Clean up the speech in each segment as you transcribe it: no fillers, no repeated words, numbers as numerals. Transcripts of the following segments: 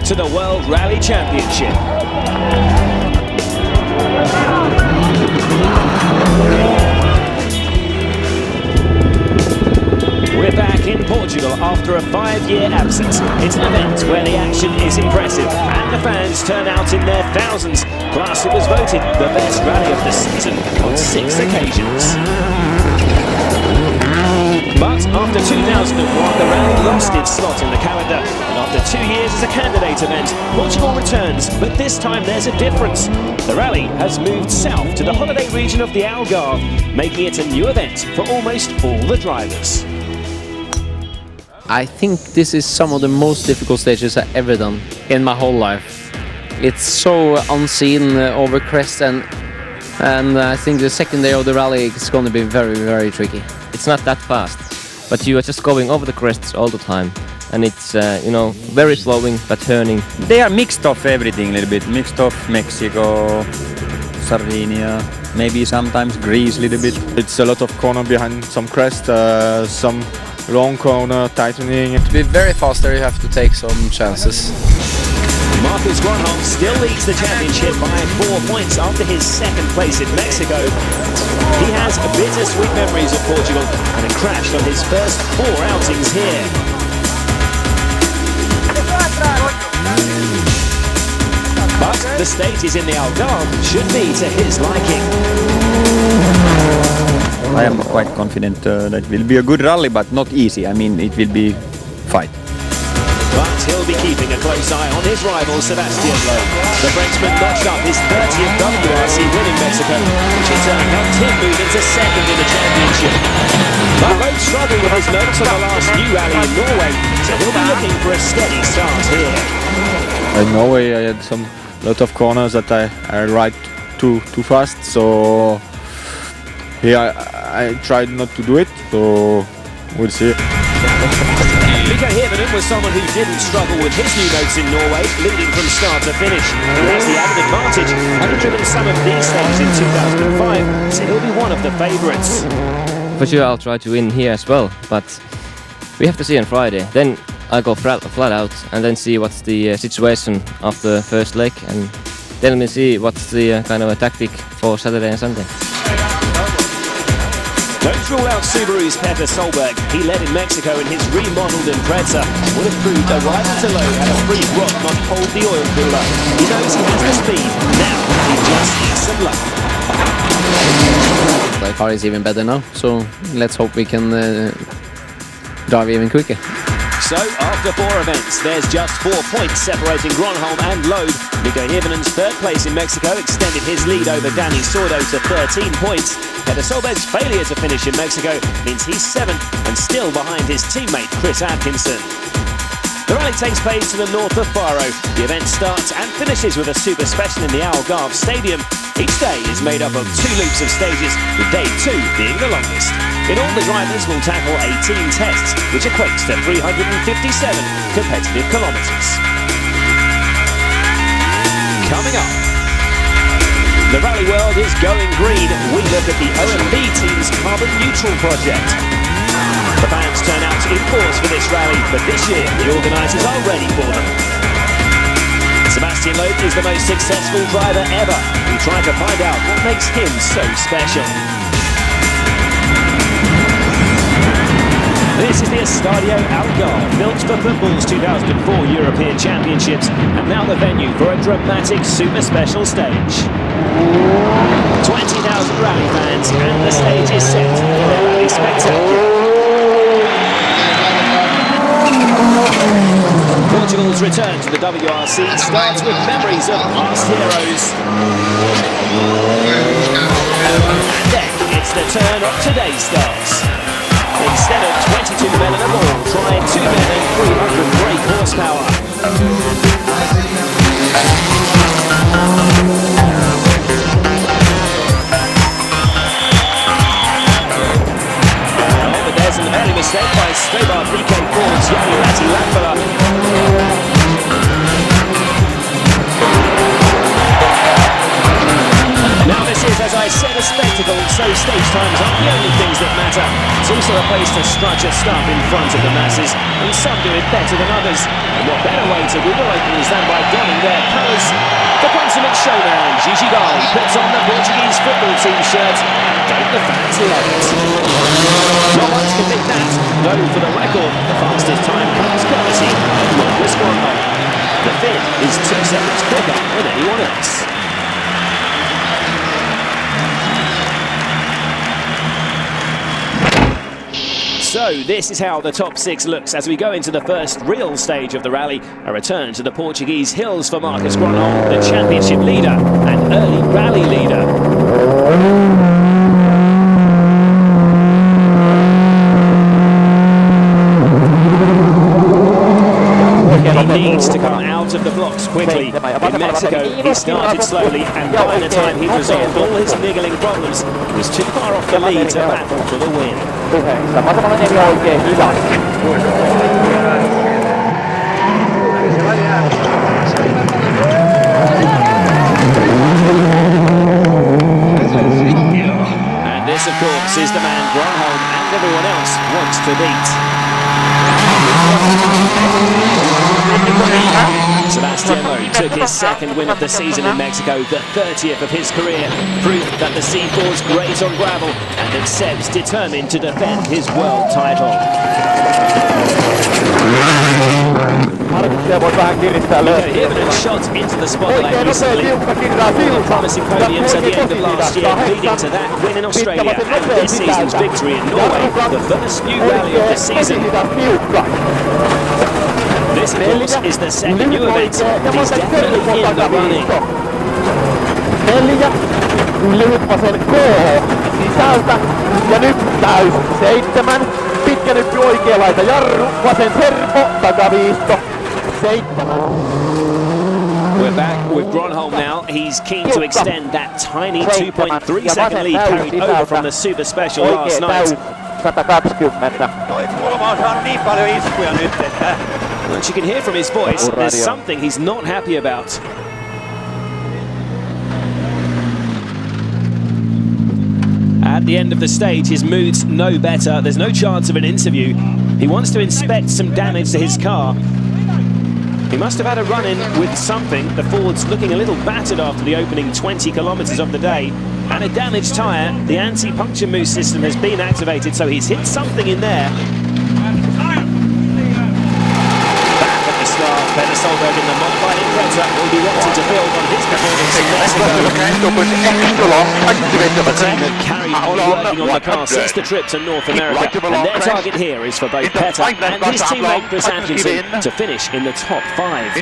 back to the World Rally Championship. We're back in Portugal after a 5-year absence. It's an event where the action is impressive and the fans turn out in their thousands. Plus, it was voted the best rally of the season on 6 occasions. But after 2001, the rally lost its slot in the calendar. And after 2 years as a candidate event, Portugal returns, but this time there's a difference. The rally has moved south to the holiday region of the Algarve, making it a new event for almost all the drivers. I think this is some of the most difficult stages I've ever done in my whole life. It's so unseen over crest, and I think the second day of the rally is going to be very, very tricky. It's not that fast, but you are just going over the crests all the time, and it's very flowing but turning. They are mixed of everything a little bit, mixed of Mexico, Sardinia, maybe sometimes Greece a little bit. It's a lot of corner behind some crest, some long corner tightening. To be very fast there you have to take some chances. Marcus Gronholm still leads the championship by 4 points after his second place in Mexico. He has bittersweet memories of Portugal and had crashed on his first 4 outings here. But the stages in the Algarve should be to his liking. I am quite confident that it will be a good rally, but not easy. I mean, it will be fight. But he'll be keeping a close eye on his rival, Sebastian Loeb. The Frenchman notched up his 30th WRC win in Mexico, which in turn helped him move into second in the championship. But Loeb struggled with his notes on the last new rally in Norway, so he'll be looking for a steady start here. In Norway I had a lot of corners that I ride too fast, so here I tried not to do it, so we'll see. Mika Hirvonen was someone who didn't struggle with his new notes in Norway, leading from start to finish. He has the added advantage, having driven some of these stages in 2005, so he'll be one of the favourites. For sure I'll try to win here as well, but we have to see on Friday. Then I'll go flat out and then see what's the situation after the first leg, and then we'll see what's the kind of a tactic for Saturday and Sunday. Don't rule out Subaru's Peter Solberg. He led in Mexico in his remodeled Impreza. Would have proved a rival to Loeb had a free rock not hold the oil cooler. He knows he has the speed. Now he just needs some luck. The car is even better now, so let's hope we can drive even quicker. So, after 4 events, there's just 4 points separating Gronholm and Loeb. Mika Hirvonen's third place in Mexico extended his lead over Danny Sordo to 13 points. Peter Solberg's failure to finish in Mexico means he's 7th and still behind his teammate Chris Atkinson. The rally takes place to the north of Faro. The event starts and finishes with a super special in the Algarve Stadium. Each day is made up of 2 loops of stages, with day 2 being the longest. In all, the drivers will tackle 18 tests, which equates to 357 competitive kilometres. Coming up, the rally world is going green. We look at the OMB team's carbon neutral project. The fans turn out in force for this rally, but this year the organisers are ready for them. Sebastian Loeb is the most successful driver ever. We try to find out what makes him so special. This is the Estadio Algarve, built for football's 2004 European Championships, and now the venue for a dramatic super special stage. 20,000 rally fans, and the stage is set for the rally spectacular. Portugal's return to the WRC starts with memories of past heroes. And then it's the turn of today's stars. Instead of 22 men and a ball, try 2 men and 300 brake horsepower. Oh, but there's an early mistake by Strebar VK4's Jari Latty-Lambola. Now this is, as I set a spectacle, so stage times aren't the only things that matter. It's also a place to strut your stuff in front of the masses, and some do it better than others. And what better way to win the openers than by donning their colours? The consummate showman, Gigi Gali, puts on the Portuguese football team shirt, and don't the fans love it? Not once can beat that, though for the record, the fastest time comes courtesy of Marcus Grönholm. The Finn is 2 seconds quicker than anyone else. So this is how the top 6 looks as we go into the first real stage of the rally. A return to the Portuguese hills for Marcus Grönholm, the championship leader and early rally leader. He needs to come out of the blocks quickly. In Mexico, he started slowly, and by the time he resolved all his niggling problems, he was too far off the lead to battle for the win. And this, of course, is the man Grönholm and everyone else wants to beat. Sebastian Loeb took his second win of the season in Mexico, the 30th of his career, proof that the C4's great on gravel and that Seb's determined to defend his world title. Hirvonen shot into the spotlight recently. Promising podiums at the end of last year, leading to that win in Australia and this season's victory in Norway, the first new rally of the season. This, of course, is the second new event, and he's definitely in the running. Lyhytvasen K sisältä ja nyt täys 7. Pitkä nyppy oikea laita jarru, vasen servo, takaviisto 7. We're back with Grönholm now. He's keen to extend that tiny 2.3 second lead carried over from the Super Special last night. 120. Toi kulma on saanut niin paljon iskuja nyt, että... But you can hear from his voice, there's something he's not happy about. At the end of the stage, his mood's no better. There's no chance of an interview. He wants to inspect some damage to his car. He must have had a run-in with something. The Ford's looking a little battered after the opening 20 kilometres of the day. And a damaged tyre. The anti-puncture mousse system has been activated, so he's hit something in there. Peter Solberg in the modified Impreza will be wanting to build on his performance in Mexico. The team have carried on working on the car since the trip to North America, and their target here is for both Peter and his teammate Chris Atkinson to finish in the top 5.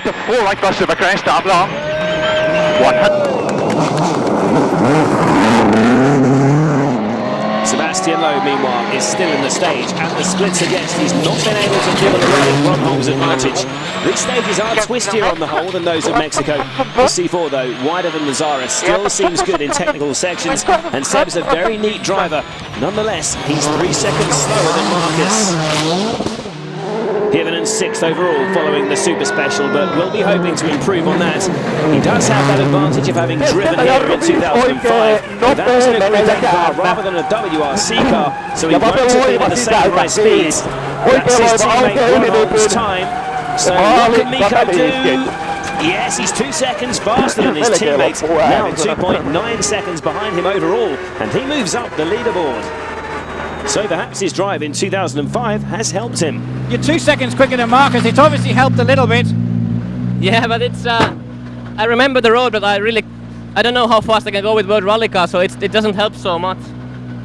Sebastian Loeb, meanwhile, is still in the stage. At the splits against, he's not been able to pull away Grönholm's advantage. These stages are twistier on the whole than those of Mexico. The C4, though, wider than the Zara, still seems good in technical sections, and Seb's a very neat driver. Nonetheless, he's 3 seconds slower than Marcus. Hirvonen 6th overall following the Super Special, but will be hoping to improve on that. He does have that advantage of having driven here in 2005. That was an equipment car rather than a WRC car, so he won't have been at the same high speeds. That's his teammate Grönholm's time. So what can Mikko do? Yes, he's 2 seconds faster than his teammate, now 2.9 seconds behind him overall, and he moves up the leaderboard. So perhaps his drive in 2005 has helped him. You're 2 seconds quicker than Marcus. It's obviously helped a little bit. Yeah, but it's I remember the road, but I don't know how fast I can go with World Rally car, so it doesn't help so much.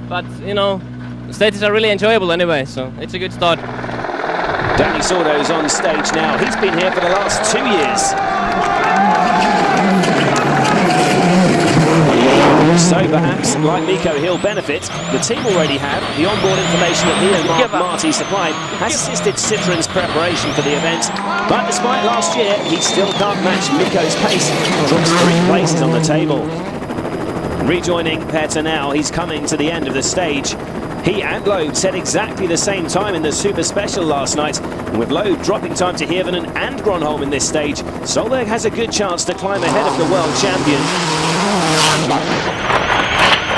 But you know, the stages are really enjoyable anyway, so it's a good start. Danny Sordo's on stage now. He's been here for the last 2 years. So perhaps, like Mikko, he'll benefit. The team already have. The onboard information that he and Mark Marty supplied has assisted Citroen's preparation for the event. But despite last year, he still can't match Mikko's pace. Drops 3 places on the table. Rejoining Peter now, he's coming to the end of the stage. He and Loeb set exactly the same time in the Super Special last night, and with Loeb dropping time to Hirvonen and Grönholm in this stage, Solberg has a good chance to climb ahead of the world champion.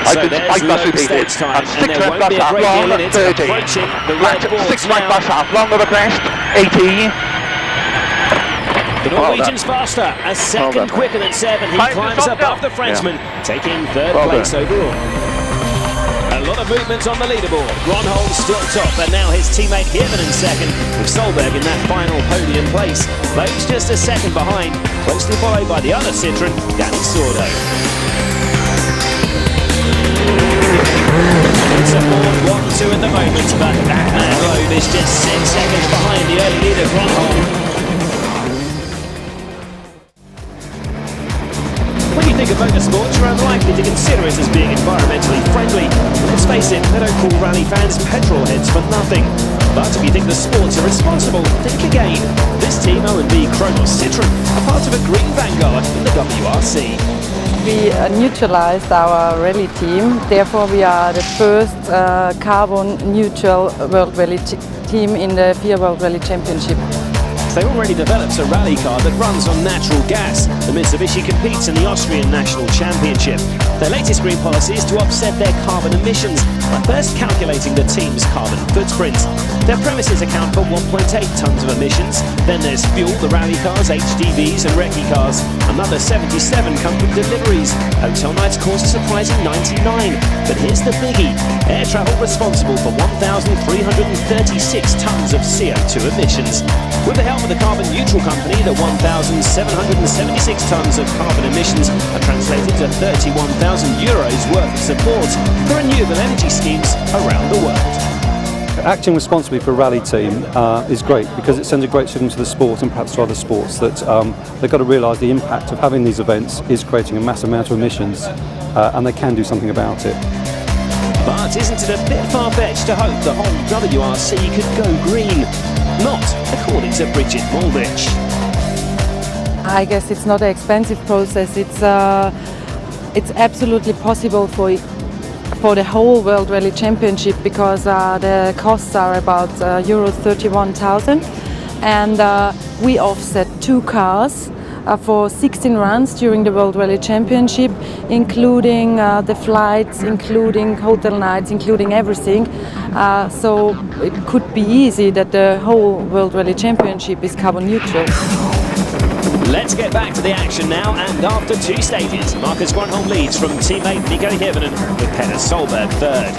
So there's low stage time, and there won't be a great deal in it. Approaching the red boards now. Long of a crest, 18. The Norwegian's faster, a second quicker than Seb, and he climbs above the Frenchman, taking third place overall. A lot of movements on the leaderboard. Gronholm still top, and now his teammate Hirvonen second, with Solberg in that final podium place. Loeb's just a second behind, closely followed by the other Citroen, Danny Sordo. It's a 4-1-2 at the moment, but that man Loeb is just 6 seconds behind the early leader Gronholm. When you think of motorsports, you're unlikely to consider it as being environmentally friendly. Let's face it, they don't call rally fans petrol heads for nothing. But if you think the sports are responsible, think again. This team, O&B Kronos Citroen, are part of a green vanguard in the WRC. We neutralized our rally team, therefore we are the first carbon neutral World Rally team in the FIA World Rally Championship. They already developed a rally car that runs on natural gas. The Mitsubishi competes in the Austrian National Championship. Their latest green policy is to offset their carbon emissions by first calculating the team's carbon footprint. Their premises account for 1.8 tonnes of emissions. Then there's fuel, the rally cars, HGVs and recce cars. Another 77 come from deliveries. Hotel nights cost a surprising 99. But here's the biggie. Air travel responsible for 1,336 tonnes of CO2 emissions. With the help of the carbon neutral company, the 1,776 tonnes of carbon emissions are translated to €31,000 worth of support for renewable energy schemes around the world. Acting responsibly for a rally team is great because it sends a great signal to the sport and perhaps to other sports that they've got to realise the impact of having these events is creating a massive amount of emissions and they can do something about it. But isn't it a bit far-fetched to hope the whole WRC could go green? Not according to Bridget Mulvich. I guess it's not an expensive process. It's absolutely possible for the whole World Rally Championship because the costs are about Euro 31,000, and we offset 2 cars for 16 runs during the World Rally Championship, including the flights, including hotel nights, including everything. So it could be easy that the whole World Rally Championship is carbon neutral. Let's get back to the action now, and after 2 stages, Marcus Gronholm leads from teammate Nico Hirvonen with Petter Solberg third.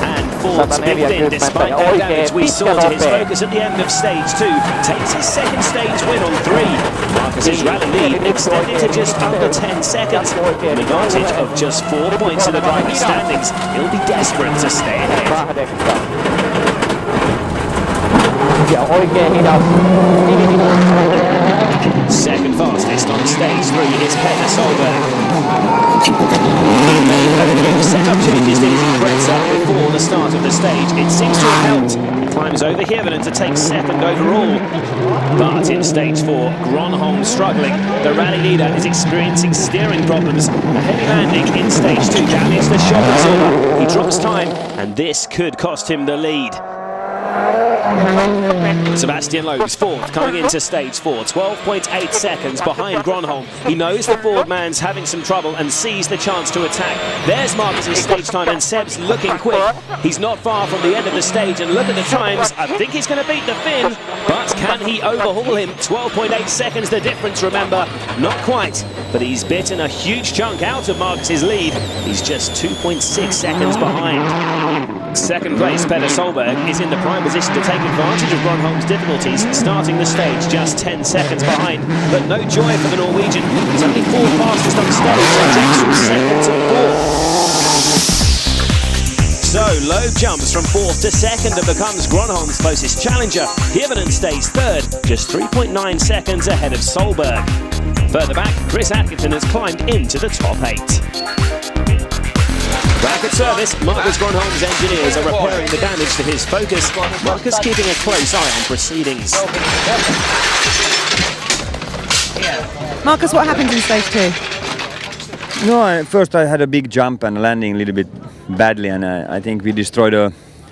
And Ford's big in despite that damage we saw to his focus at the end of stage 2, takes his second stage win on 3. Marcus's rally lead extended to just under 10 seconds, an advantage of just 4 points in the driver's standings. He'll be desperate to stay ahead. Second fastest on stage 3 is Petter Solberg. Set-up changes these threats up before the start of the stage. It seems to have helped. He climbs over Hirvonen to take second overall. But in stage 4, Gronholm struggling. The rally leader is experiencing steering problems. A heavy landing in stage 2 damages the shock absorber. He drops time, and this could cost him the lead. Sebastian Loeb's fourth, coming into stage 4, 12.8 seconds behind Gronholm. He knows the Ford man's having some trouble and sees the chance to attack. There's Marcus's stage time, and Seb's looking quick. He's not far from the end of the stage, and look at the times. I think he's going to beat the Finn, but can he overhaul him? 12.8 seconds the difference, remember. Not quite, but he's bitten a huge chunk out of Marcus's lead. He's just 2.6 seconds behind. Second place, Petter Solberg, is in the prime position to take advantage of Gronholm's difficulties, starting the stage just 10 seconds behind. But no joy for the Norwegian. He's only 4th fastest on stage, and jumps from 2nd to 4th. So Loeb jumps from 4th to 2nd and becomes Gronholm's closest challenger. Hirvonen stays 3rd, just 3.9 seconds ahead of Solberg. Further back, Chris Atkinson has climbed into the top 8. Back at service, Marcus Gronholm's engineers are repairing the damage to his Focus. Marcus keeping a close eye on proceedings. Marcus, what happened in stage 2? No, first I had a big jump and landing a little bit badly, and I think we destroyed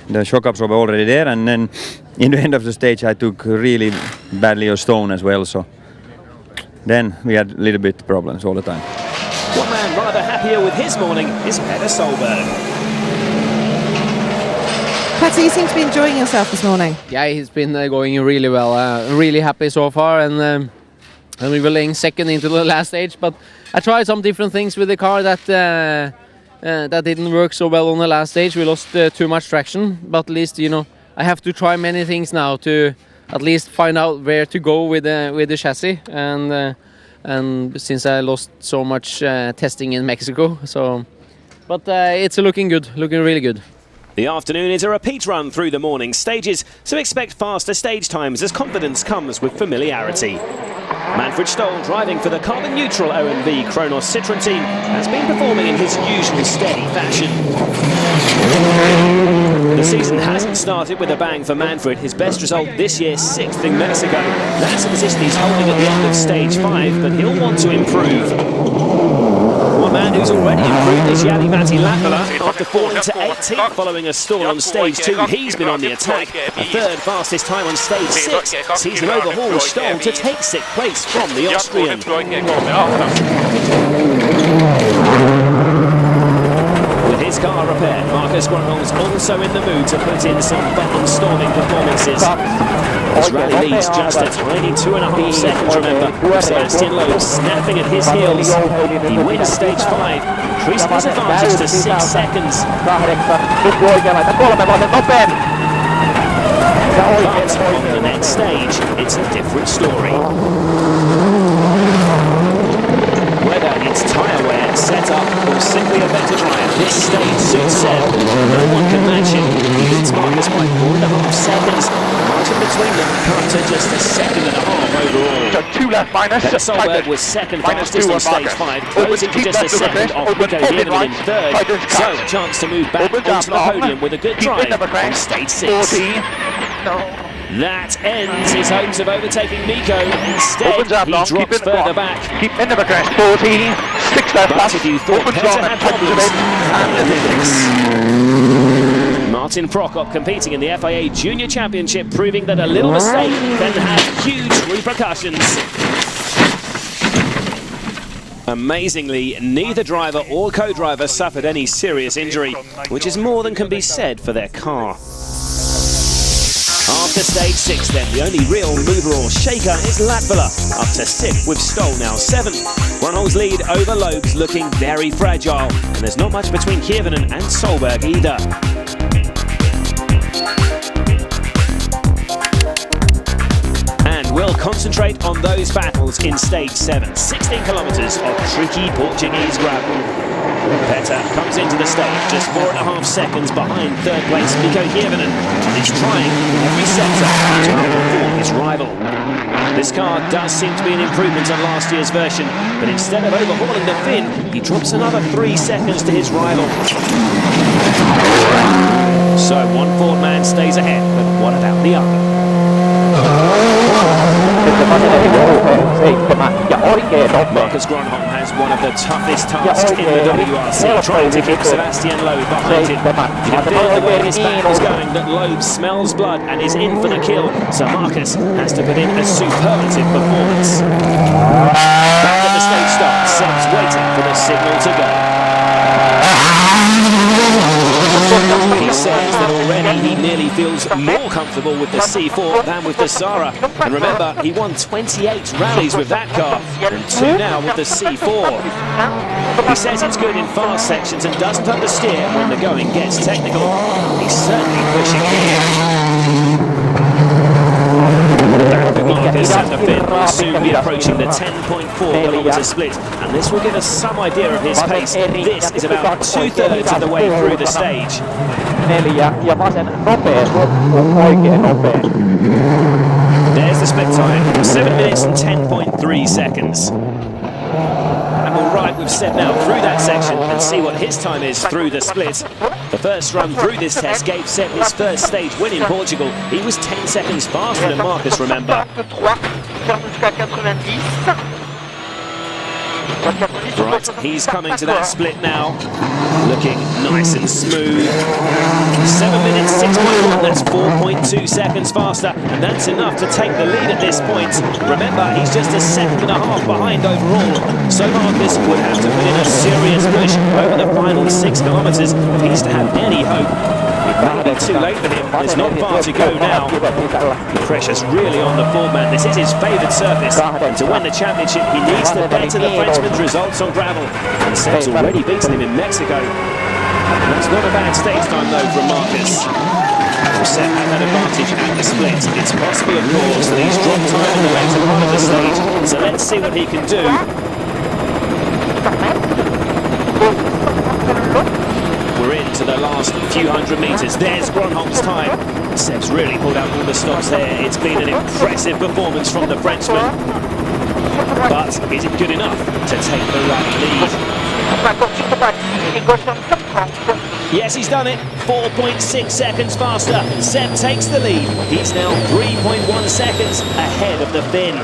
the shock absorber already there, and then in the end of the stage I took really badly a stone as well, so then we had a little bit problems all the time. One man rather happier with his morning is Petter Solberg. Petter, you seem to be enjoying yourself this morning. Yeah, he's been going really well. Really happy so far, and we were laying second into the last stage. But I tried some different things with the car that didn't work so well on the last stage. We lost too much traction, but at least I have to try many things now to at least find out where to go with the chassis, and since I lost so much testing in Mexico, but it's looking good, looking really good. The afternoon is a repeat run through the morning stages, so expect faster stage times as confidence comes with familiarity. Manfred Stoll, driving for the carbon-neutral OMV Kronos Citroën team, has been performing in his usual steady fashion. The season hasn't started with a bang for Manfred. His best result this year, 6th in Mexico. That's a position he's holding at the end of stage 5, but he'll want to improve. One man who's already improved is Jari-Matti Latvala. After falling to 18th following a stall on stage 2, he's been on the attack. A third fastest time on stage 6 sees him overhaul Stoll to take 6th place from the Austrian. With his car repaired, Marcus Grönholm's also in the mood to put in some barnstorming performances. His rally leads just a tiny 2.5 seconds, remember, with Sebastian Loeb snapping at his heels. He wins stage 5, increasing his advantage to 6 seconds. But on the next stage, it's a different story. Whether it's tyre wear, setup, or simply a better drive, this stage suits Seb. No one can match him. He beats Marcus by 4.5 seconds. The margin between them cut to just 1.5 seconds overall. So 2 left minus. Petter Solberg was second fastest on stage 5, closing to just 1 second off Nico Hirvonen in third. So a chance to move back onto the podium with a good drive on stage 6. That ends his hopes of overtaking Nico. Instead, he drops further back. Keep in the crest, 14, 6 left. But if you thought Petter had problems, Martin Prokop competing in the FIA Junior Championship, proving that a little mistake can have huge repercussions. Amazingly, neither driver or co-driver suffered any serious injury, which is more than can be said for their car. After stage 6 then, the only real mover or shaker is Latvala, up to 6th with Stoll now 7th. Grönholm's lead over Loeb's looking very fragile, and there's not much between Hirvonen and Solberg either. And we'll concentrate on those battles in stage 7, 16 kilometres of tricky Portuguese gravel. Petter comes into the stage just 4.5 seconds behind third place Nico Hirvonen, and he's trying every sector to outperform his rival. This car does seem to be an improvement on last year's version, but instead of overhauling the Finn, he drops another 3 seconds to his rival. So one Ford man stays ahead, but what about the other? Marcus Grönholm has one of the toughest tasks in the WRC, trying to keep Sebastian Loeb behind him. You can feel the way his back is going that Loeb smells blood and is in for the kill, so Marcus has to put in a superlative performance. Back at the stage start, Seb's waiting for the signal to go. He says that already he nearly feels more comfortable with the C4 than with the Zara. And remember, he won 28 rallies with that car, and 2 now with the C4. He says it's good in fast sections and doesn't understeer when the going gets technical. He's certainly pushing here. Marcus and the Finn will soon be approaching the 10.4km split, and this will give us some idea of his pace. This is about 2/3 of the way through the stage. There's the split time, 7 minutes and 10.3 seconds. And we'll ride with Seb now through that section and see what his time is through the split. The first run through this test gave Seb his first stage win in Portugal. He was 10 seconds faster than Marcus, remember. Right, he's coming to that split now. Looking nice and smooth. 7 minutes, 6.1, that's 4.2 seconds faster, and that's enough to take the lead at this point. Remember, he's just a second and a half behind overall, so Marcus would have to put in a serious push over the final 6 kilometres if he's to have any hope. It may be too late for him, there's not far to go now. The pressure's really on the foreman, this is his favoured surface, and to win the championship he needs to better the Frenchman's results on gravel, and Seb's already beaten him in Mexico. That's not a bad stage time though from Marcus. Well, Seb had that advantage at the split. It's possible, of course, that he's dropped time in the later part of the stage, so let's see what he can do. We're into the last few hundred metres. There's Gronholm's time. Seb's really pulled out all the stops there. It's been an impressive performance from the Frenchman. But is it good enough to take the rally lead? Yes, he's done it. 4.6 seconds faster. Seb takes the lead. He's now 3.1 seconds ahead of the Finn.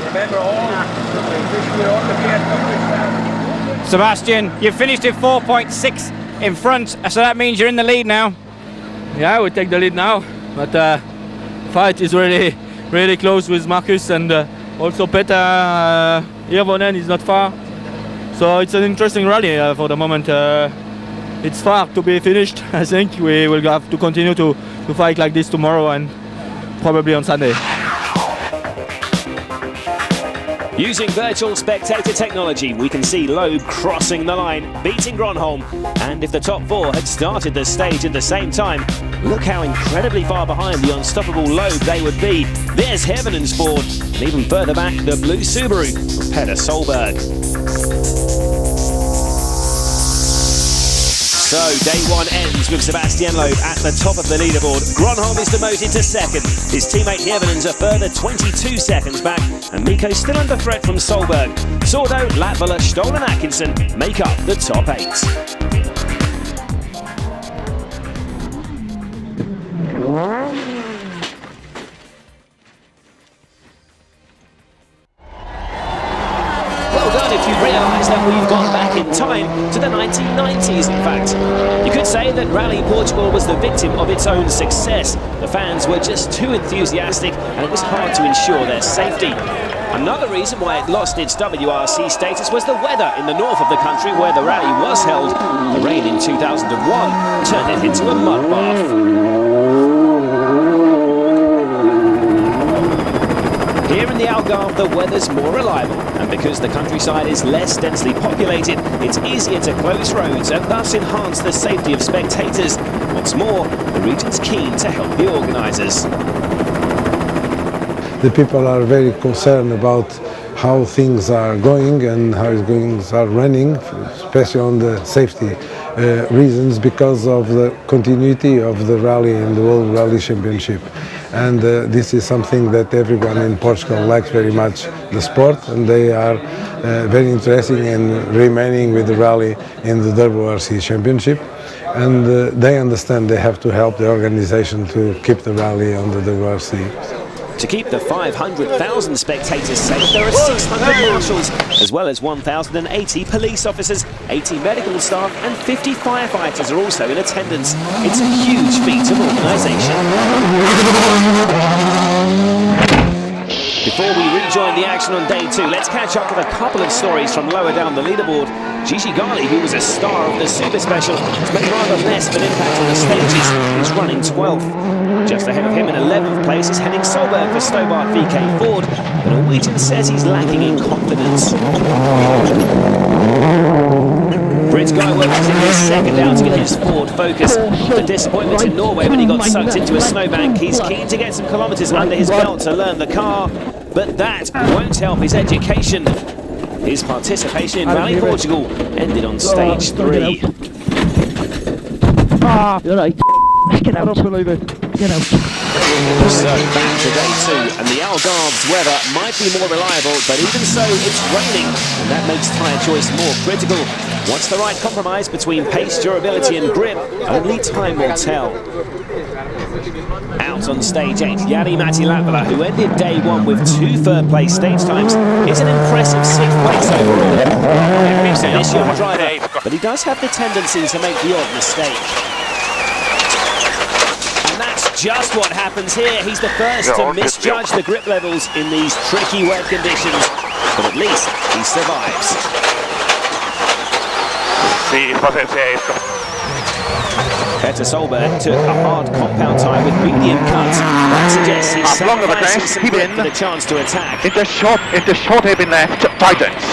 Sebastian, you finished at 4.6 in front, so that means you're in the lead now. Yeah, we take the lead now, but fight is really close with Marcus, and also Peter Hirvonen is not far, so it's an interesting rally for the moment. It's far to be finished. I think we will have to continue to fight like this tomorrow and probably on Sunday. Using virtual spectator technology, we can see Loeb crossing the line, beating Gronholm. And if the top 4 had started the stage at the same time, look how incredibly far behind the unstoppable Loeb they would be. There's Hirvonen's Ford, and even further back, the blue Subaru from Petter Solberg. So, day 1 ends with Sebastian Loeb at the top of the leaderboard. Gronholm is demoted to second. His teammate Hirvonen's a further 22 seconds back, and Mikko's still under threat from Solberg. Sordo, Latvala, Stoll and Atkinson make up the top 8. Well done if you realise that we've gone back in time to the 1990s, in fact. You could say that Rally Portugal was the victim of its own success. The fans were just too enthusiastic and it was hard to ensure their safety. Another reason why it lost its WRC status was the weather in the north of the country where the rally was held. The rain in 2001 turned it into a mud bath. Here in the Algarve, the weather's more reliable, and because the countryside is less densely populated, it's easier to close roads and thus enhance the safety of spectators. What's more, the region's keen to help the organisers. The people are very concerned about how things are going and how things are running, especially on the safety reasons, because of the continuity of the rally and the World Rally Championship. And this is something that everyone in Portugal likes very much, the sport, and they are very interested in remaining with the rally in the WRC Championship. And they understand they have to help the organization to keep the rally on the WRC. To keep the 500,000 spectators safe, there are 600 marshals, as well as 1,080 police officers, 80 medical staff and 50 firefighters are also in attendance. It's a huge feat of organisation. Before we rejoin the action on day 2, let's catch up with a couple of stories from lower down the leaderboard. Gigi Gali, who was a star of the Super Special, has made rather less of an impact on the stages. He's running 12th. Just ahead of him in 11th place is Henning Solberg for Stobart VK Ford, but Norwegian says he's lacking in confidence. Brit Guy is in his second outing in his Ford Focus. After disappointment in Norway when he got sucked into a snowbank, he's keen to get some kilometres under his belt to learn the car, but that won't help his education. His participation in Rally Portugal ended on stage 3. You're right. Get out. I don't believe it. Get out. So back to day 2, and the Algarve's weather might be more reliable, but even so, it's raining, and that makes tyre choice more critical. What's the right compromise between pace, durability and grip? Only time will tell. Out on stage 8, Jari Matti-Latvala, who ended day 1 with 2 third-place stage times, is an impressive 6th place overall. This young driver, but he does have the tendency to make the odd mistake. And that's just what happens here. He's the first to misjudge the grip levels in these tricky wet conditions, but at least he survives. Petter Solberg took a hard compound tyre with medium cuts. That suggests he's sacrificing some grip for the chance to attack. In the short haven left, tightens.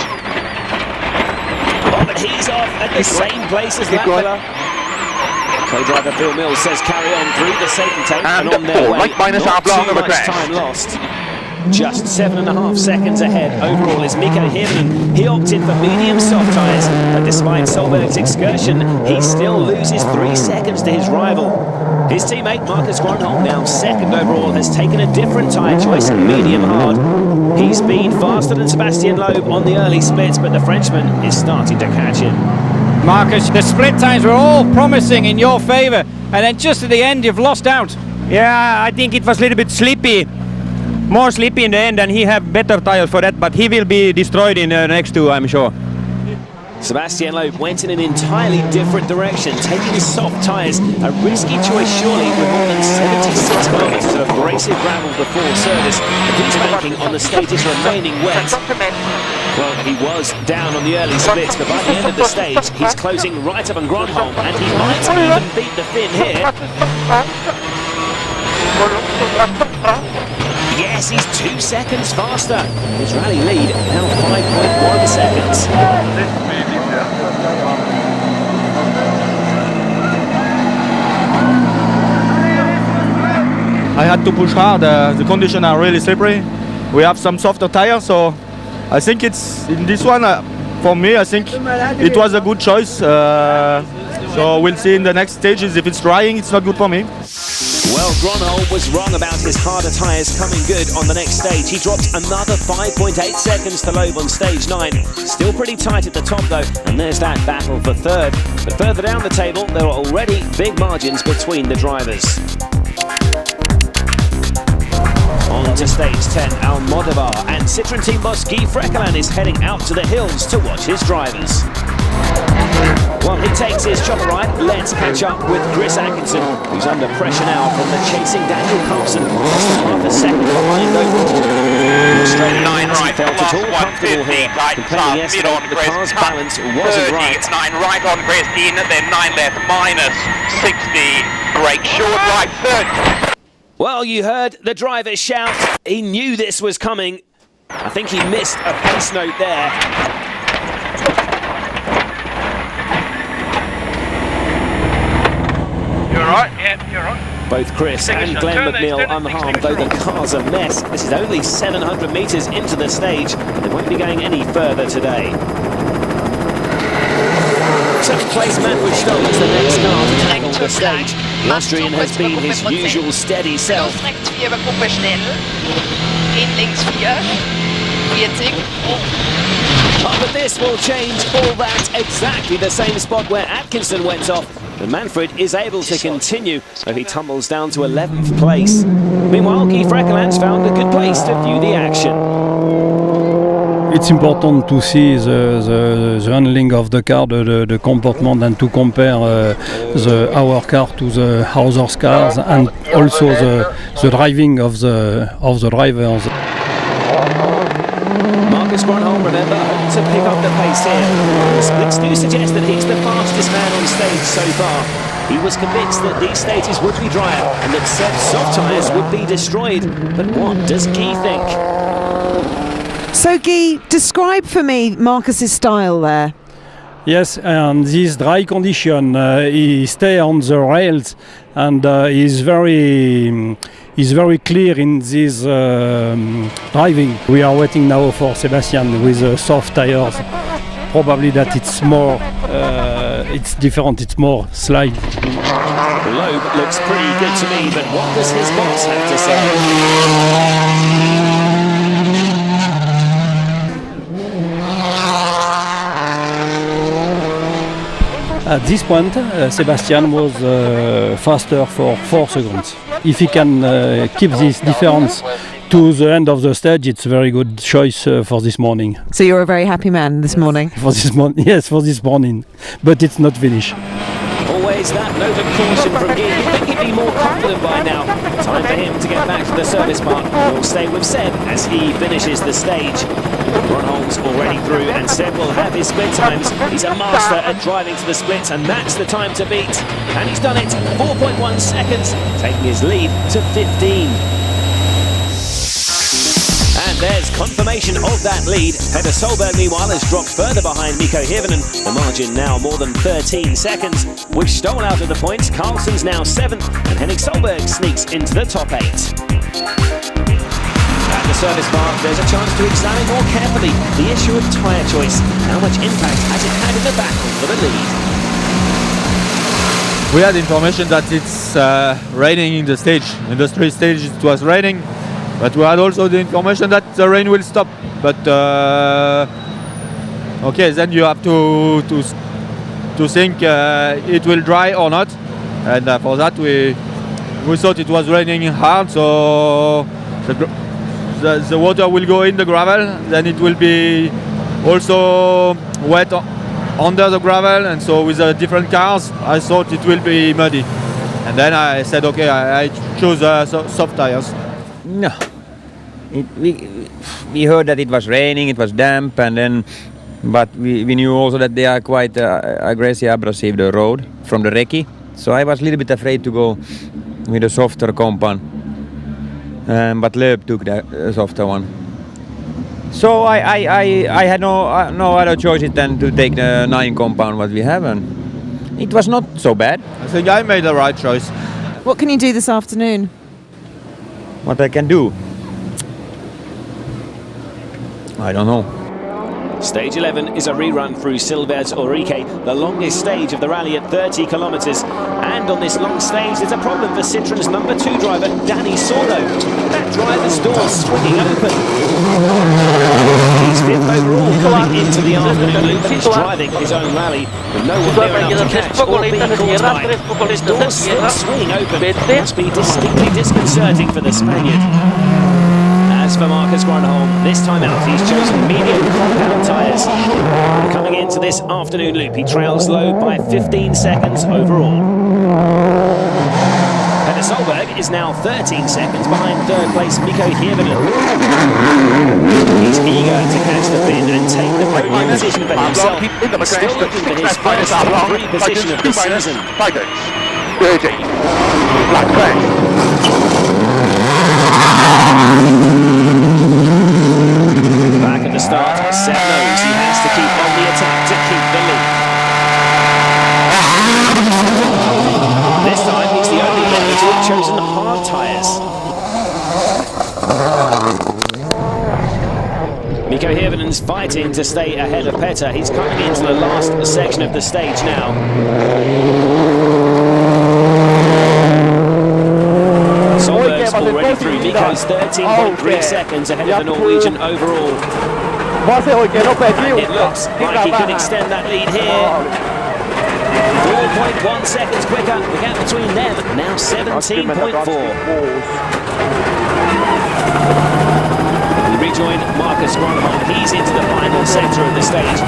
Oh, but he's off at the same place as Latvala. Co-driver Phil Mills says carry on through the safety tape and on their way. Not too much time lost. Just 7.5 seconds ahead overall is Mikko Hirvonen. He opted for medium soft tyres, but despite Solberg's excursion, he still loses 3 seconds to his rival. His teammate Marcus Gronholm, now 2nd overall, has taken a different tyre choice, medium hard. He's been faster than Sebastian Loeb on the early splits, but the Frenchman is starting to catch him. Marcus, the split times were all promising in your favour, and then just at the end you've lost out. Yeah, I think it was a little bit slippy. More slippy in the end, and he have better tires for that, but he will be destroyed in the next 2, I'm sure. Sebastian Loeb went in an entirely different direction, taking soft tyres, a risky choice surely with more than 76 kilometres of abrasive gravel before service. But he's banking on the stages remaining wet. Well, he was down on the early splits, but by the end of the stage, he's closing right up on Gronholm, and he might even beat the Finn here. Yes, he's 2 seconds faster. His rally lead now 5.1 seconds. I had to push hard. The conditions are really slippery. We have some softer tires, so I think it's in this one. For me, I think it was a good choice. So we'll see in the next stages. If it's drying, it's not good for me. Well, Gronholm was wrong about his harder tyres coming good on the next stage. He dropped another 5.8 seconds to Loeb on stage 9. Still pretty tight at the top though, and there's that battle for 3rd. But further down the table, there are already big margins between the drivers. On to stage 10, Almodovar, and Citroën team boss Guy Frekkeland is heading out to the hills to watch his drivers. While he takes his chopper ride, let's catch up with Chris Atkinson, who's under pressure now from the chasing Daniel Carlson, less than half a second behind overall. The Australian hasn't felt at all comfortable here, complaining yesterday that the car's balance wasn't right. 9 right on Christine, then 9 left, minus 60, brake short right, 30. Well, you heard the driver shout. He knew this was coming. I think he missed a pace note there. You're right, yeah, you're right. Both Chris and Glenn McNeil unharmed, though the car's a mess. This is only 700 metres into the stage. They won't be going any further today. 7th place Manfred Stoll is the next car to tackle the stage. The Austrian has been his usual steady self. Oh, but this will change all that. Exactly the same spot where Atkinson went off. But Manfred is able to continue, though he tumbles down to 11th place. Meanwhile, Guy Frekkeland's found a good place to view the action. It's important to see the handling of the car, the comportment, and to compare our car to the other cars, and also the driving of the drivers. Marcus Gronholm, remember, hoping to pick up the pace here. The splits do suggest that he's the fastest man on stage so far. He was convinced that these stages would be drier and that Seb's soft tyres would be destroyed. But what does Guy think? So Guy, describe for me Marcus's style there. Yes, and this dry condition, he stay on the rails, and he's very clear in this driving. We are waiting now for Sebastian with soft tires. Probably that it's more, it's different, it's more slide. Loeb looks pretty good to me, but what does his boss have to say? At this point, Sebastian was faster for 4 seconds. If he can keep this difference to the end of the stage, it's a very good choice for this morning. So you're a very happy man this morning? For this yes, for this morning. But it's not finished. Always that note of caution from Guy. You'd think he'd be more confident by now. Time for him to get back to the service park. We'll stay with Seb as he finishes the stage. Gronholm's already through and Seb will have his split times. He's a master at driving to the splits and that's the time to beat. And he's done it, 4.1 seconds, taking his lead to 15. And there's confirmation of that lead. Petter Solberg, meanwhile, has dropped further behind Mikko Hirvonen. The margin now more than 13 seconds. With Stoll out of the points, Carlsen's now 7th, and Henrik Solberg sneaks into the top 8. At the service park, there's a chance to examine more carefully the issue of tyre choice. How much impact has it had in the battle for the lead? We had information that it's raining in the stage. In the street stage it was raining. But we had also the information that the rain will stop. But okay, then you have to think it will dry or not. And for that we thought it was raining hard, so the water will go in the gravel. Then it will be also wet under the gravel, and so with the different cars, I thought it will be muddy. And then I said, okay, I chose soft tires. No, we heard that it was raining, it was damp, and then, but we knew also that they are quite aggressive, abrasive the road from the recce. So I was a little bit afraid to go with a softer compound, but Lööp took the softer one. So I had no other choice than to take the 9 compound what we have, and it was not so bad. I think I made the right choice. What can you do this afternoon? What I can do? I don't know. Stage 11 is a rerun through Silvers Ulrike, the longest stage of the rally at 30 kilometres. And on this long stage, there's a problem for Citroen's number 2 driver, Danny Sordo. That driver's door swinging open. He's 5th overall coming into the afternoon loop. He's driving his own rally with no one there enough to catch or be caught by. His door's still swinging open. Must be distinctly disconcerting for the Spaniard. As for Marcus Gronholm, this time out he's chosen medium compound tyres. Coming into this afternoon loop, he trails Loeb by 15 seconds overall. Petter Solberg is now 13 seconds behind 3rd place Mikko Hirvonen. He's eager to catch the fin and take the podium position for himself. He's still looking for his first top 3 position of the season. Back at the start, Seb knows he has to keep on the attack to keep the lead. This time he's the only member to have chosen hard tyres. Mikko Hirvonen's fighting to stay ahead of Petter. He's coming into the last section of the stage now. Solberg's already through. Mikko's 13.3 seconds ahead of the Norwegian overall. And it looks like he can extend that lead here. 4.1 seconds quicker. The gap between them now 17.4. We rejoin Marcus Gronholm. He's into the final sector of the stage.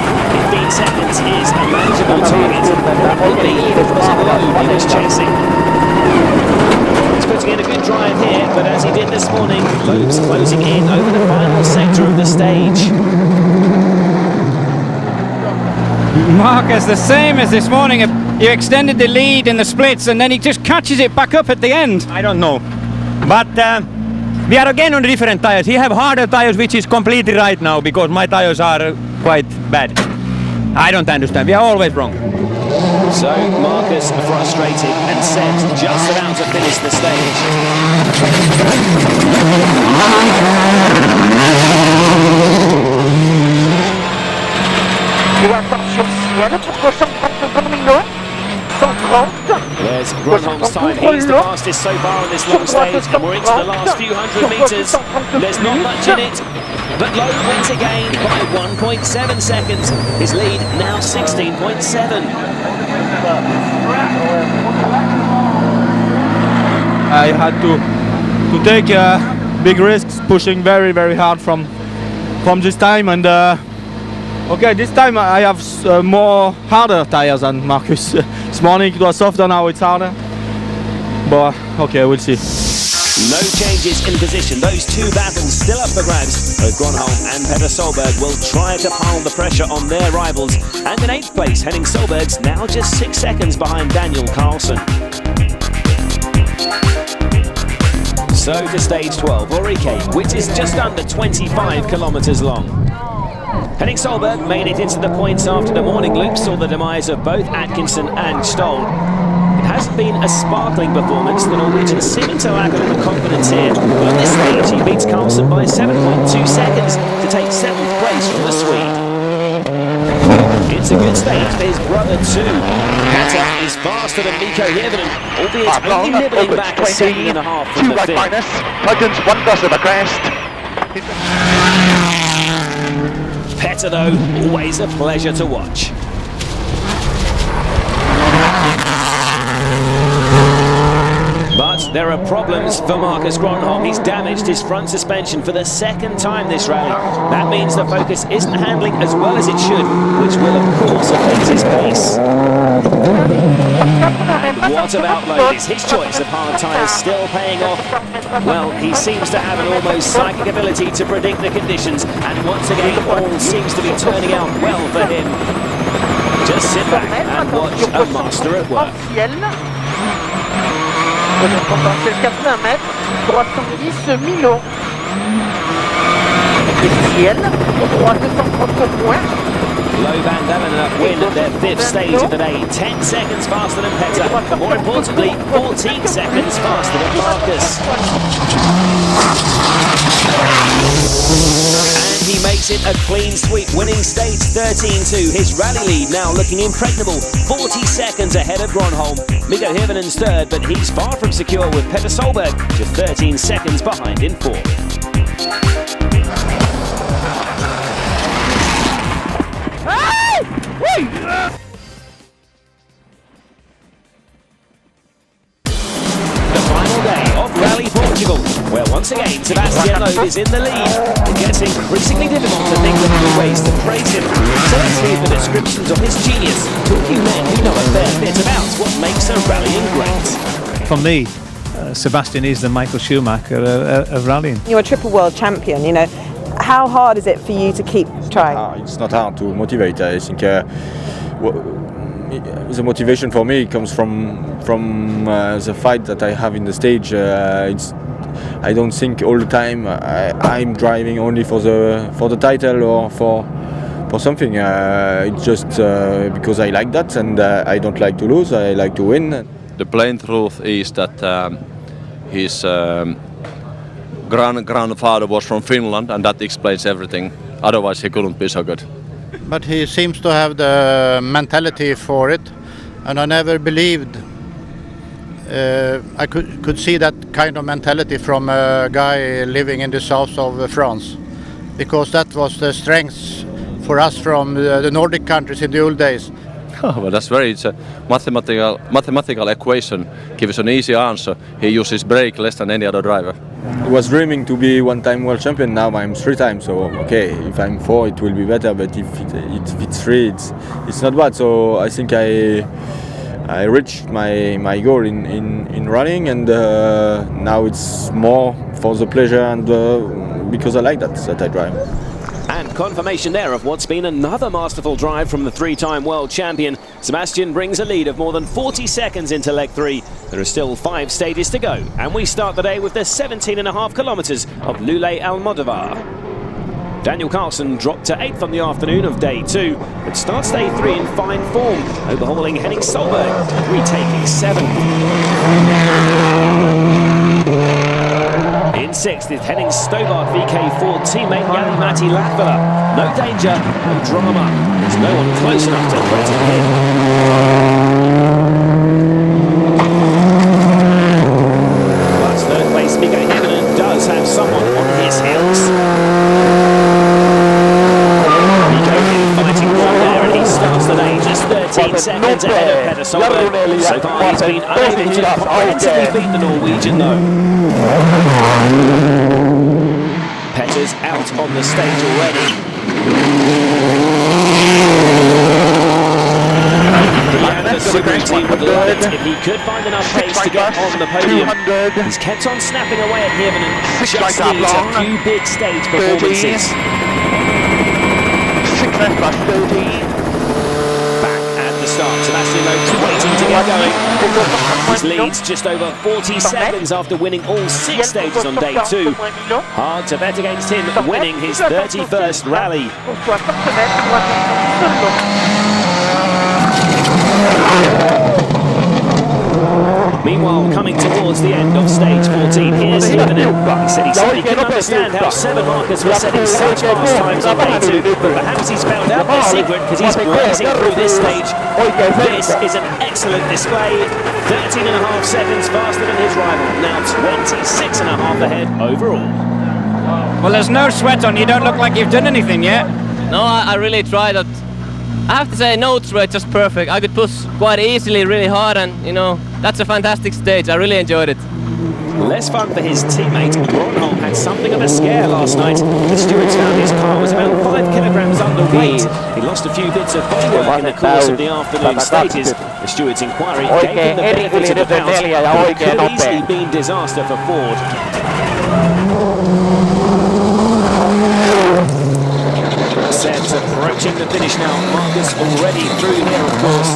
15 seconds is a manageable target. That will be if it wasn't Loeb he was chasing. He's putting in a good drive here, but as he did this morning, Loeb's closing in over the final sector of the stage. Marcus, the same as this morning. He extended the lead in the splits and then he just catches it back up at the end. I don't know, but we are again on different tires. He have harder tires, which is completely right now because my tires are quite bad. I don't understand. We are always wrong. So Marcus frustrated and Seb's just about to finish the stage. There's Gronholm's time. He's the fastest so far on this long stage, and we're into the last few hundred metres. There's not much in it, but Loeb wins again by 1.7 seconds. His lead now 16.7. I had to take big risks, pushing very, very hard from this time, and okay, this time I have more harder tires than Marcus. This morning it was softer, now it's harder, but okay, we'll see. No changes in position. Those two battles still up for grabs. Both Gronholm and Petter Solberg will try to pile the pressure on their rivals. And in 8th place, Henning Solberg's now just 6 seconds behind Daniel Carlson. So to stage 12, Ulrike, which is just under 25 kilometres long. Henning Solberg made it into the points after the morning loop, saw the demise of both Atkinson and Stoll. It hasn't been a sparkling performance, the Norwegian seeming to lack a little confidence here. But on this stage, he beats Carlson by 7.2 seconds to take 7th place from the Swede. It's a good stage for his brother too. Petter is faster than Mikko Hirvonen, albeit only nibbling back a second and a half from the fifth. Huggins, 1 cross of the crest. Petter though, always a pleasure to watch. But there are problems for Marcus Gronholm. He's damaged his front suspension for the 2nd time this rally. That means the Focus isn't handling as well as it should, which will of course affect his pace. What about Load? Is his choice of hard tyres still paying off? Well, he seems to have an almost psychic ability to predict the conditions, and once again all seems to be turning out well for him. Just sit back and watch a master at work. Potentiel 80 mètres, 310 Milo. Officiel, 330 points. Low Van Dalen win at their 5th stage of the day, 10 seconds faster than Petter, but more importantly, 14 seconds faster than Marcus. And he makes it a clean sweep, winning stage 13-2. His rally lead now looking impregnable, 40 seconds ahead of Gronholm. Mikko Hirvonen's 3rd, but he's far from secure with Petter Solberg just 13 seconds behind in 4th. The final day of WRC Portugal, where once again Sebastian Loeb is in the lead. It gets increasingly difficult to think of new ways to praise him. So let's read the descriptions of his genius to a few men who know a fair bit about what makes a rallying great. For me, Sebastian is the Michael Schumacher of rallying. You're a triple world champion, you know. How hard is it for you to keep trying? It's not hard to motivate. I think the motivation for me comes from the fight that I have in the stage. I don't think all the time I'm driving only for the title or for something. It's just because I like that, and I don't like to lose. I like to win. The plain truth is that his grandfather was from Finland, and that explains everything. Otherwise, he couldn't be so good. But he seems to have the mentality for it, and I never believed I could see that kind of mentality from a guy living in the south of France, because that was the strength for us from the Nordic countries in the old days. Oh, well, that's it's a mathematical equation gives an easy answer. He uses brake less than any other driver. I was dreaming to be one-time world champion. Now I'm 3 times. So okay, if I'm 4, it will be better. But if it's 3, it's not bad. So I think I reached my goal in running, and now it's more for the pleasure and because I like that I drive. And confirmation there of what's been another masterful drive from the 3-time world champion. Sebastian brings a lead of more than 40 seconds into leg 3. There are still 5 stages to go, and we start the day with the 17.5 kilometres of Lule Almodovar. Daniel Carlson dropped to 8th on the afternoon of day 2, but starts day 3 in fine form, overhauling Henning Solberg, retaking 7th. In 6th is Henning Stobart VK4 teammate Jari-Matti Latvala. No danger, no drama. There's no one close enough to threaten him. But 3rd place Mikko Hirvonen does have someone on his heels. Mikko fighting right there, and he starts the day just 13 seconds ahead of Petter Solberg. So far he's been unable to comprehensively beat the Norwegian though. Petter's out on the stage already. The Subaru team would love it if he could find enough pace to get on the podium. He's kept on snapping away at Hirvonen and just needs a few big stage performances. Back at the start, Sebastian Loeb's waiting to get going. His lead's just over 40 seconds after winning all 6 stages on day 2. Hard to bet against him winning his 31st rally. Meanwhile, coming towards the end of stage 14, here's Hirvonen. He said he simply couldn't understand how 7 markers were setting such fast times on day 2, but perhaps he's found out their secret because he's blazing through this stage. This is an excellent display, 13.5 seconds faster than his rival, now 26.5 ahead overall. Well, there's no sweat on you, don't look like you've done anything yet. No, I really tried that. I have to say, no sweat, just perfect. I could push quite easily, really hard, and you know, that's a fantastic stage. I really enjoyed it. Less fun for his teammate. Gronholm had something of a scare last night. The stewards found his car was about 5 kilograms underweight. He lost a few bits of bodywork in the course of the afternoon stages. The stewards' inquiry gave him the benefit of the doubt, but it could have easily been disaster for Ford. Seb's approaching the finish now. Marcus already through here, of course.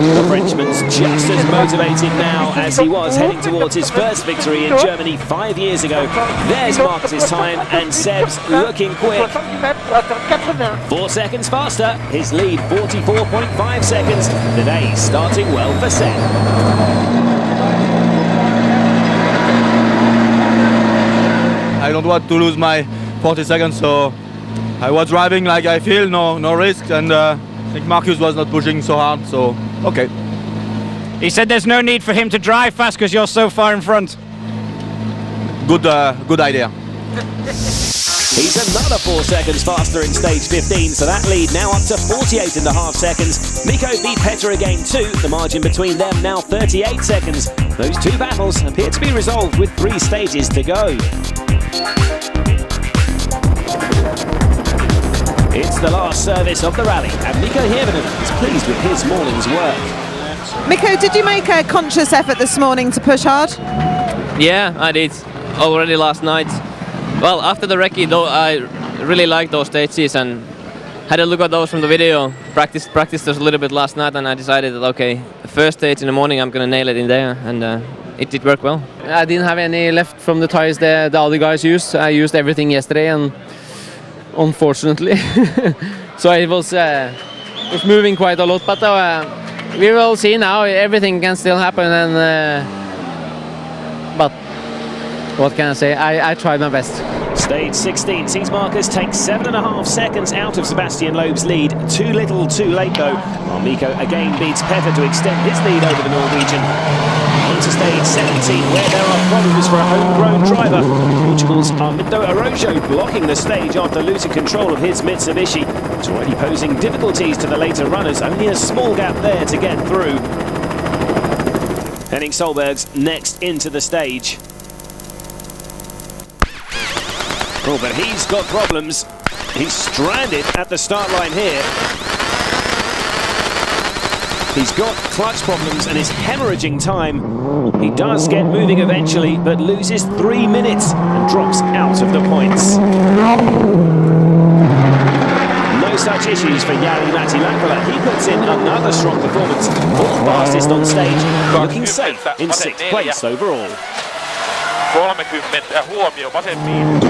The Frenchman's just as motivated now as he was heading towards his first victory in Germany 5 years ago. There's Marcus's time, and Seb's looking quick. 4 seconds faster. His lead 44.5 seconds. The day starting well for Seb. I don't want to lose my 40 seconds, so I was driving like I feel, no risk, and I think Marcus was not pushing so hard, so okay. He said there's no need for him to drive fast because you're so far in front. Good idea. He's another 4 seconds faster in stage 15, so that lead now up to 48.5 seconds. Mikko beat Petter again too, the margin between them now 38 seconds. Those 2 battles appear to be resolved with 3 stages to go. It's the last service of the rally, and Mikko Hirvonen is pleased with his morning's work. Mikko, did you make a conscious effort this morning to push hard? Yeah, I did already last night. Well, after the recce, though, I really liked those stages and had a look at those from the video. Practiced those a little bit last night, and I decided that okay, the first stage in the morning I'm gonna nail it in there, and it did work well. I didn't have any left from the tires the other guys used. I used everything yesterday, and unfortunately, so it was moving quite a lot. But we will see now. Everything can still happen, and but what can I say? I tried my best. Stage 16 sees Marcus take 7.5 seconds out of Sebastian Loeb's lead. Too little, too late though. While Mikko again beats Petter to extend his lead over the Norwegian. Into stage 17, where there are problems for a homegrown driver. Portugal's Armindo Araújo blocking the stage after losing control of his Mitsubishi. It's already posing difficulties to the later runners. Only a small gap there to get through. Henning Solberg's next into the stage. Oh, but he's got problems. He's stranded at the start line here. He's got clutch problems and is hemorrhaging time. He does get moving eventually, but loses 3 minutes and drops out of the points. No such issues for Jari-Matti Lankala. He puts in another strong performance. 4th fastest on stage, looking safe in 6th place overall. 30 huomio vasemmiin.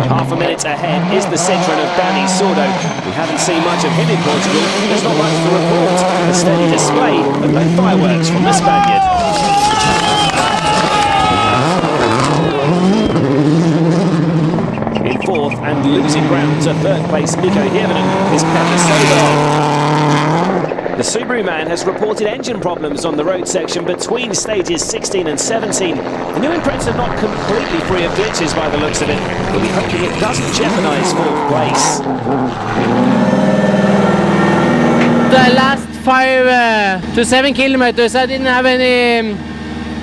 Half a minute ahead is the Citroen of Dani Sordo. We haven't seen much of him in Portugal. There's not much to report. A steady display, but no fireworks from the Spaniard. In 4th and losing ground to 3rd place, Mikko Hirvonen is Petter Solberg. The Subaru man has reported engine problems on the road section between stages 16 and 17. The new imprints are not completely free of glitches by the looks of it, but we hoping it doesn't jeopardise 4th place. the last 5 to 7 kilometers, I didn't have any.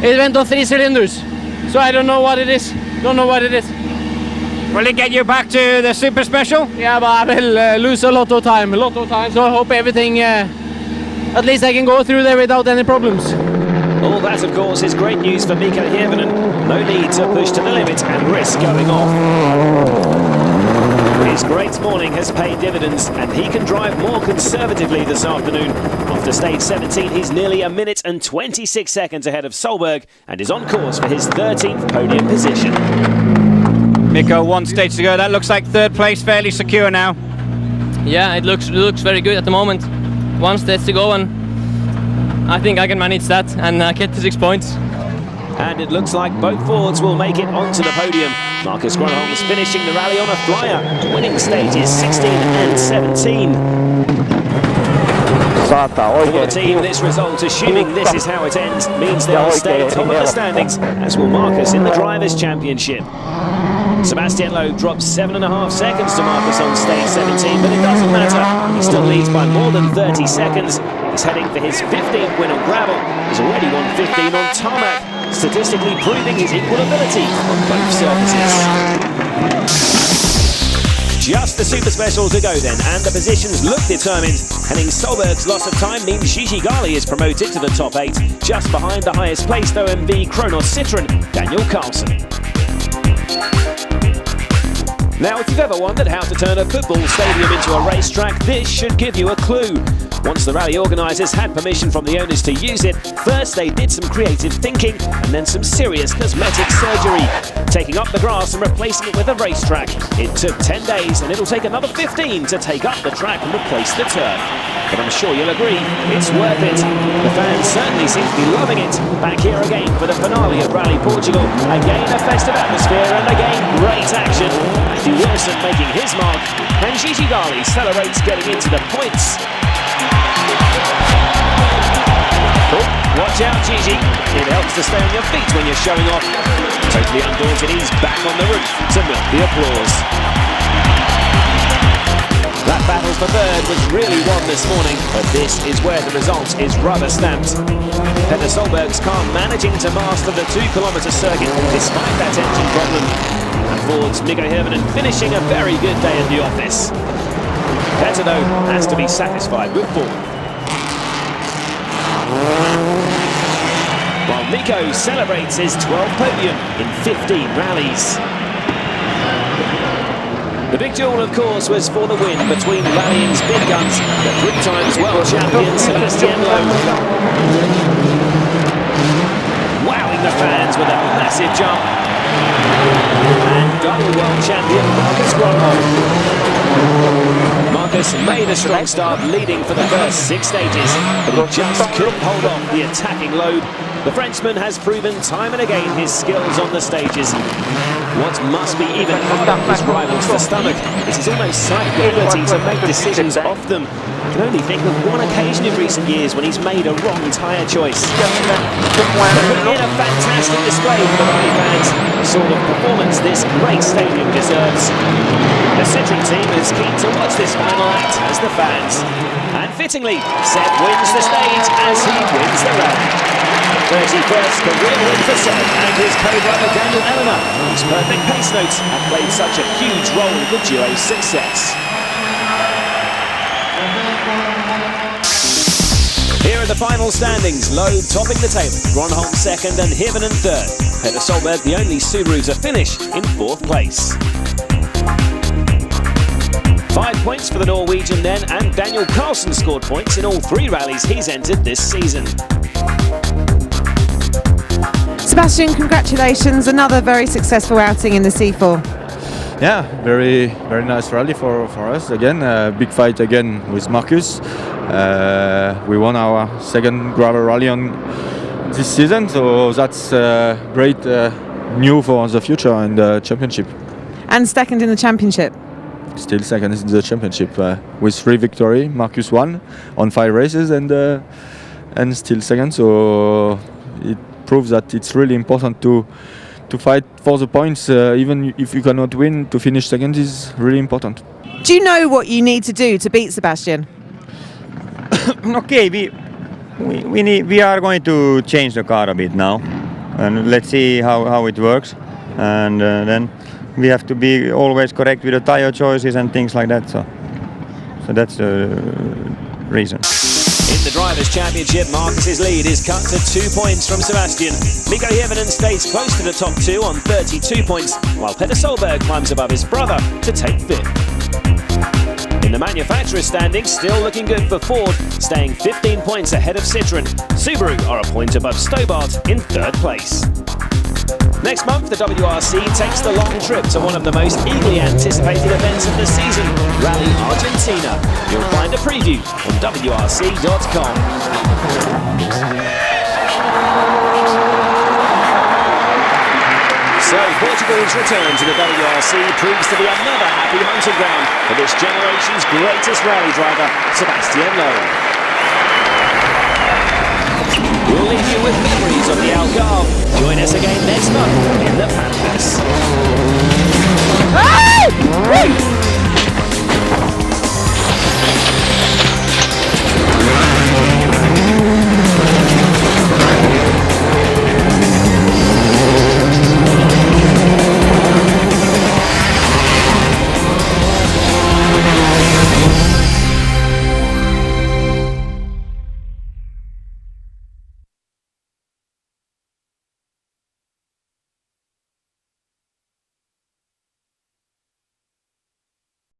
It went on 3 cylinders, so I don't know what it is. Will it get you back to the super special? Yeah, but I will lose a lot of time. So I hope everything. At least I can go through there without any problems. All that, of course, is great news for Mikko Hirvonen. No need to push to the limit and risk going off. His great morning has paid dividends, and he can drive more conservatively this afternoon. After stage 17, he's nearly 1 minute and 26 seconds ahead of Solberg and is on course for his 13th podium position. Mikko, 1 stage to go. That looks like 3rd place, fairly secure now. Yeah, it looks very good at the moment. 1 stage to go, and I think I can manage that and get to 6 points. And it looks like both Fords will make it onto the podium. Marcus Grönholm's finishing the rally on a flyer, winning stages 16 and 17. For the team, this result, assuming this is how it ends, means they'll stay top of the standings, as will Marcus in the Drivers' Championship. Sebastian Loeb drops 7.5 seconds to Marcus on stage 17, but it doesn't matter. He still leads by more than 30 seconds. He's heading for his 15th win on gravel. He's already won 15 on tarmac, statistically proving his equal ability on both surfaces. Just the super special to go then, and the positions look determined. Henning Solberg's loss of time means Gigi Gali is promoted to the top 8, just behind the highest placed OMV Kronos Citroën, Daniel Carlsen. Now, if you've ever wondered how to turn a football stadium into a racetrack, this should give you a clue. Once the rally organisers had permission from the owners to use it, first they did some creative thinking and then some serious cosmetic surgery, taking up the grass and replacing it with a racetrack. It took 10 days and it'll take another 15 to take up the track and replace the turf. But I'm sure you'll agree, it's worth it. The fans certainly seem to be loving it. Back here again for the finale of Rally Portugal. Again a festive atmosphere and again great action. Matthew Wilson making his mark and Gigi Gali celebrates getting into the points. Oh, watch out, Gigi. It helps to stay on your feet when you're showing off. Totally undaunted, he's back on the roof to milk the applause. That battle for third was really won this morning, but this is where the result is rubber stamped. Petter Solberg's car managing to master the 2-kilometre circuit despite that engine problem. And Ford's Mikko Hirvonen finishing a very good day at the office. Petter, though, has to be satisfied with Ford. While Mikko celebrates his 12th podium in 15 rallies. The big duel, of course, was for the win between rallying's big guns, the 3-times world champion Sebastian Loeb. Wowing the fans with a massive jump. And double world champion Marcus Grönholm. Marcus made a strong start, leading for the first 6 stages, but he just couldn't hold off the attacking Loeb. The Frenchman has proven time and again his skills on the stages. What must be even harder for his rivals to stomach is his almost psychic ability to make decisions off them. I can only think of one occasion in recent years when he's made a wrong tyre choice. But in a fantastic display for the rally fans, the sort of performance this great stadium deserves. The Citroën team is keen to watch this final act as the fans. And fittingly, Seb wins the stage as he wins the rally. 31st career win for Seb and his co-driver Daniel Elena, whose perfect pace notes have played such a huge role in the duo's success. Here are the final standings. Loeb topping the table, Grönholm second and Hirvonen third. Petter Solberg the only Subaru to finish in 4th place. 5 points for the Norwegian then, and Daniel Carlsen scored points in all 3 rallies he's entered this season. Sebastian, congratulations. Another very successful outing in the C4. Yeah, very nice rally for us again. Big fight again with Marcus. We won our 2nd gravel rally on this season, so that's great news for the future in the championship. And 2nd in the championship. Still 2nd in the championship with 3 victories. Marcus won on 5 races and still 2nd. So it proves that it's really important to fight for the points, even if you cannot win. To finish 2nd is really important. Do you know what you need to do to beat Sebastian? Okay, we are going to change the car a bit now, and let's see how it works, and then we have to be always correct with the tire choices and things like that. So that's the reason. In the Drivers' Championship, Marcus's lead is cut to 2 points from Sebastian. Mikko Hirvonen stays close to the top two on 32 points, while Petter Solberg climbs above his brother to take fifth. In the manufacturer's standings, still looking good for Ford, staying 15 points ahead of Citroën. Subaru are a point above Stobart in third place. Next month, the WRC takes the long trip to one of the most eagerly anticipated events of the season, Rally Argentina. You'll find a preview on WRC.com. So, Portugal's return to the WRC proves to be another happy hunting ground for this generation's greatest rally driver, Sebastian Loeb. We'll leave you with memories of the Algarve. Join us again next month in the Pampas. Hey!